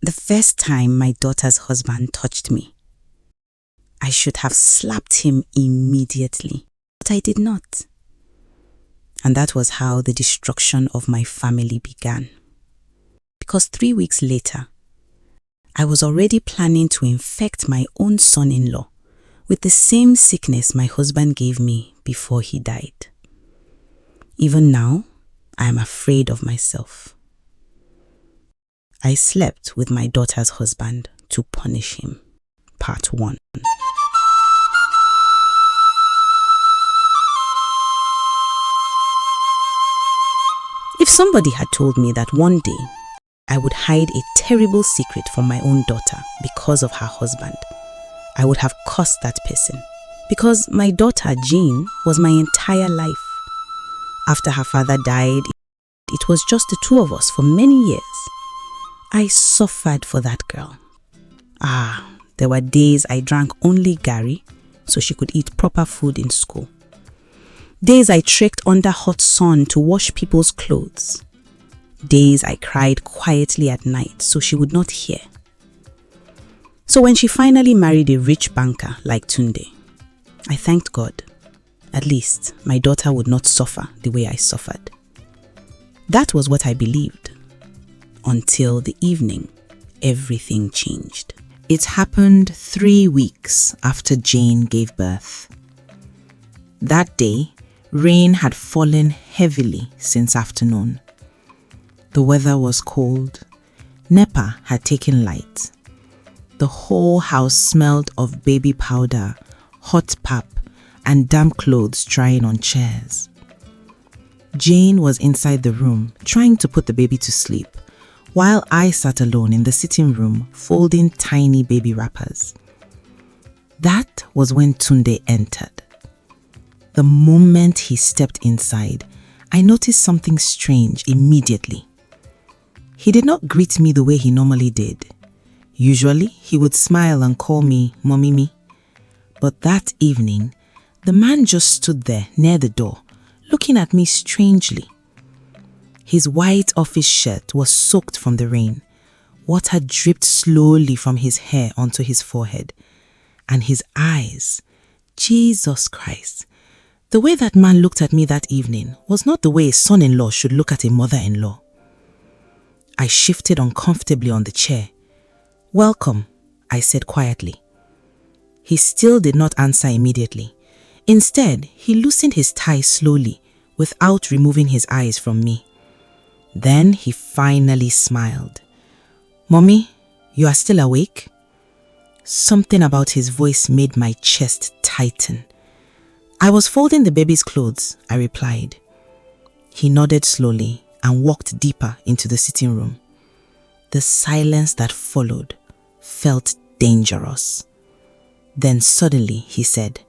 The first time my daughter's husband touched me, I should have slapped him immediately, but I did not. And that was how the destruction of my family began. Because 3 weeks later, I was already planning to infect my own son-in-law with the same sickness my husband gave me before he died. Even now, I am afraid of myself. I slept with my daughter's husband to punish him. Part 1. If somebody had told me that one day I would hide a terrible secret from my own daughter because of her husband, I would have cursed that person. Because my daughter, Jean, was my entire life. After her father died, it was just the two of us for many years. I suffered for that girl. There were days I drank only Gary so she could eat proper food in school. Days I trekked under hot sun to wash people's clothes. Days I cried quietly at night so she would not hear. So when she finally married a rich banker like Tunde, I thanked God. At least my daughter would not suffer the way I suffered. That was what I believed. Until the evening, everything changed. It happened 3 weeks after Jane gave birth. That day, rain had fallen heavily since afternoon. The weather was cold. NEPA had taken light. The whole house smelled of baby powder, hot pap, and damp clothes drying on chairs. Jane was inside the room trying to put the baby to sleep, while I sat alone in the sitting room folding tiny baby wrappers. That was when Tunde entered. The moment he stepped inside, I noticed something strange immediately. He did not greet me the way he normally did. Usually, he would smile and call me Mommy Me. But that evening, the man just stood there near the door, looking at me strangely. His white office shirt was soaked from the rain. Water dripped slowly from his hair onto his forehead. And his eyes, Jesus Christ. The way that man looked at me that evening was not the way a son-in-law should look at a mother-in-law. I shifted uncomfortably on the chair. "Welcome," I said quietly. He still did not answer immediately. Instead, he loosened his tie slowly without removing his eyes from me. Then he finally smiled. "Mommy, you are still awake?" Something about his voice made my chest tighten. "I was folding the baby's clothes," I replied. He nodded slowly and walked deeper into the sitting room. The silence that followed felt dangerous. Then suddenly he said,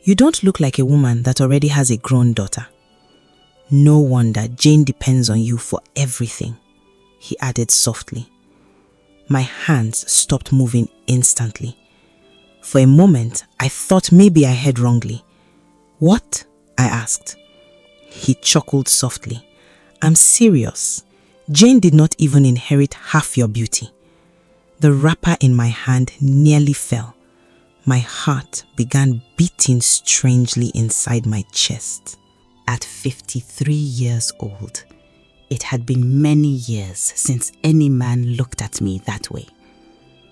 "You don't look like a woman that already has a grown daughter. No wonder Jane depends on you for everything," he added softly. My hands stopped moving instantly. For a moment, I thought maybe I heard wrongly. "What?" I asked. He chuckled softly. "I'm serious. Jane did not even inherit half your beauty." The wrapper in my hand nearly fell. My heart began beating strangely inside my chest. At 53 years old, it had been many years since any man looked at me that way.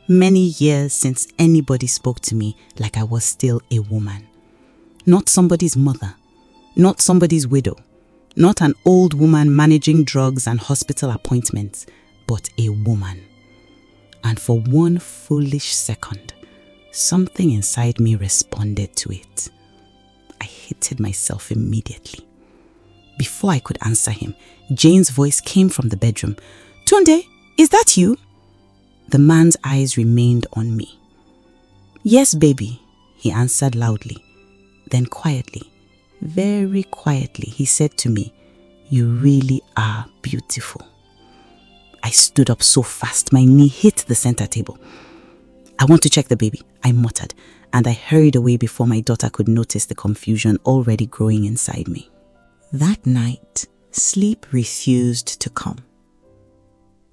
Many years since anybody spoke to me like I was still a woman. Not somebody's mother, not somebody's widow, not an old woman managing drugs and hospital appointments, but a woman. And for one foolish second, something inside me responded to it. I hated myself immediately. Before I could answer him, Jane's voice came from the bedroom. "Tunde, is that you?" The man's eyes remained on me. "Yes, baby," he answered loudly. Then quietly, very quietly, he said to me, "You really are beautiful." I stood up so fast, my knee hit the center table. "I want to check the baby," I muttered, and I hurried away before my daughter could notice the confusion already growing inside me. That night, sleep refused to come.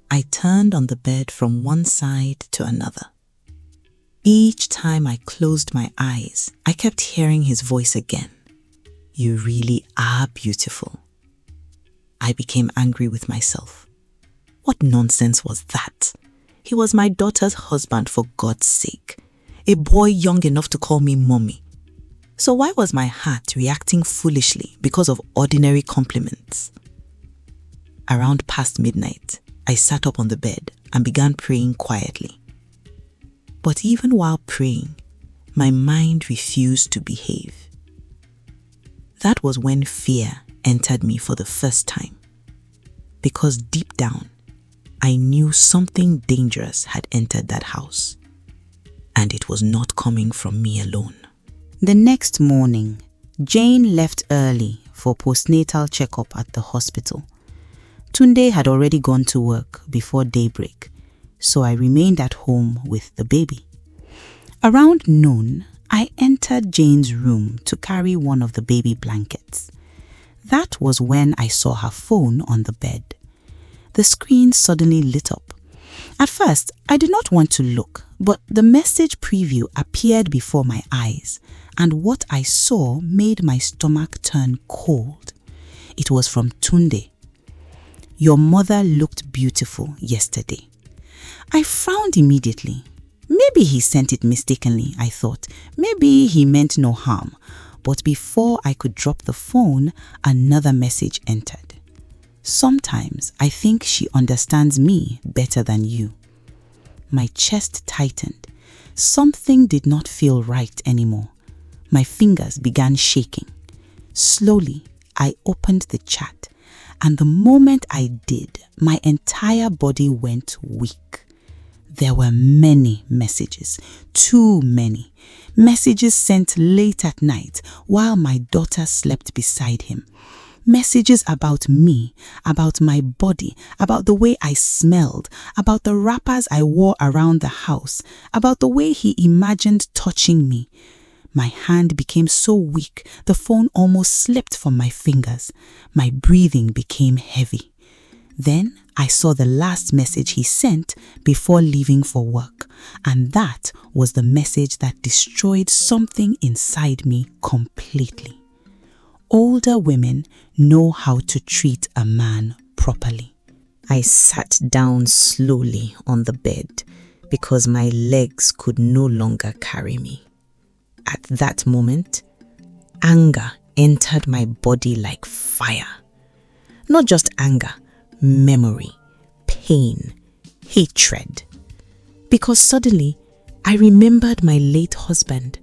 I turned on the bed from one side to another. Each time I closed my eyes, I kept hearing his voice again. You really are beautiful. I became angry with myself. What nonsense was that? He was my daughter's husband, for God's sake. A boy young enough to call me mommy. So why was my heart reacting foolishly because of ordinary compliments? Around past midnight, I sat up on the bed and began praying quietly. But even while praying, my mind refused to behave. That was when fear entered me for the first time. Because deep down, I knew something dangerous had entered that house. And it was not coming from me alone. The next morning, Jane left early for postnatal checkup at the hospital. Tunde had already gone to work before daybreak, so I remained at home with the baby. Around noon, I entered Jane's room to carry one of the baby blankets. That was when I saw her phone on the bed. The screen suddenly lit up. At first, I did not want to look, but the message preview appeared before my eyes, and what I saw made my stomach turn cold. It was from Tunde. Your mother looked beautiful yesterday. I frowned immediately. Maybe he sent it mistakenly, I thought. Maybe he meant no harm. But before I could drop the phone, another message entered. Sometimes I think she understands me better than you. My chest tightened. Something did not feel right anymore. My fingers began shaking. Slowly, I opened the chat, and the moment I did, my entire body went weak. There were many messages, too many. Messages sent late at night while my daughter slept beside him. Messages about me, about my body, about the way I smelled, about the wrappers I wore around the house, about the way he imagined touching me. My hand became so weak, the phone almost slipped from my fingers. My breathing became heavy. Then I saw the last message he sent before leaving for work, and that was the message that destroyed something inside me completely. Older women know how to treat a man properly. I sat down slowly on the bed because my legs could no longer carry me. At that moment, anger entered my body like fire. Not just anger, memory, pain, hatred. Because suddenly, I remembered my late husband.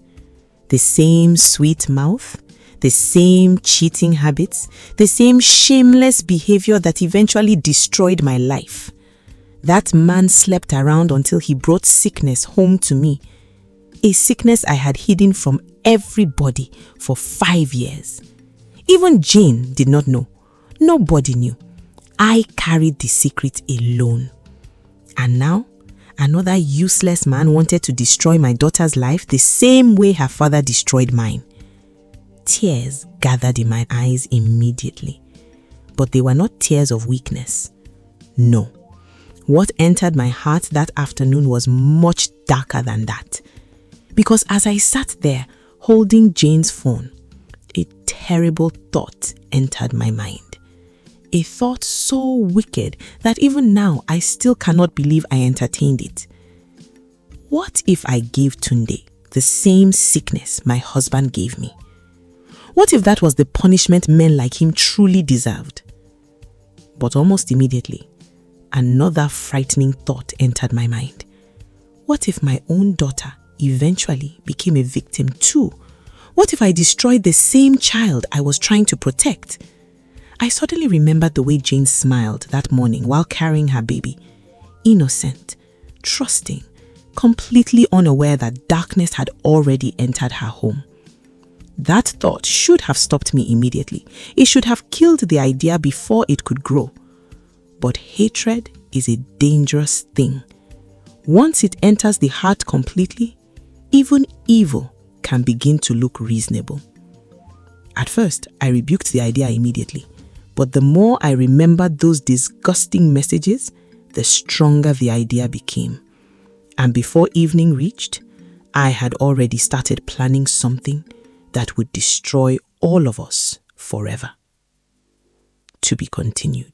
The same sweet mouth, the same cheating habits, the same shameless behavior that eventually destroyed my life. That man slept around until he brought sickness home to me. A sickness I had hidden from everybody for 5 years. Even Jane did not know. Nobody knew. I carried the secret alone. And now, another useless man wanted to destroy my daughter's life the same way her father destroyed mine. Tears gathered in my eyes immediately. But they were not tears of weakness. No. What entered my heart that afternoon was much darker than that. Because as I sat there holding Jane's phone, a terrible thought entered my mind. A thought so wicked that even now I still cannot believe I entertained it. What if I gave Tunde the same sickness my husband gave me? What if that was the punishment men like him truly deserved? But almost immediately, another frightening thought entered my mind. What if my own daughter eventually became a victim too? What if I destroyed the same child I was trying to protect? I suddenly remembered the way Jane smiled that morning while carrying her baby. Innocent, trusting, completely unaware that darkness had already entered her home. That thought should have stopped me immediately. It should have killed the idea before it could grow. But hatred is a dangerous thing. Once it enters the heart completely, even evil can begin to look reasonable. At first, I rebuked the idea immediately. But the more I remembered those disgusting messages, the stronger the idea became. And before evening reached, I had already started planning something that would destroy all of us forever. To be continued.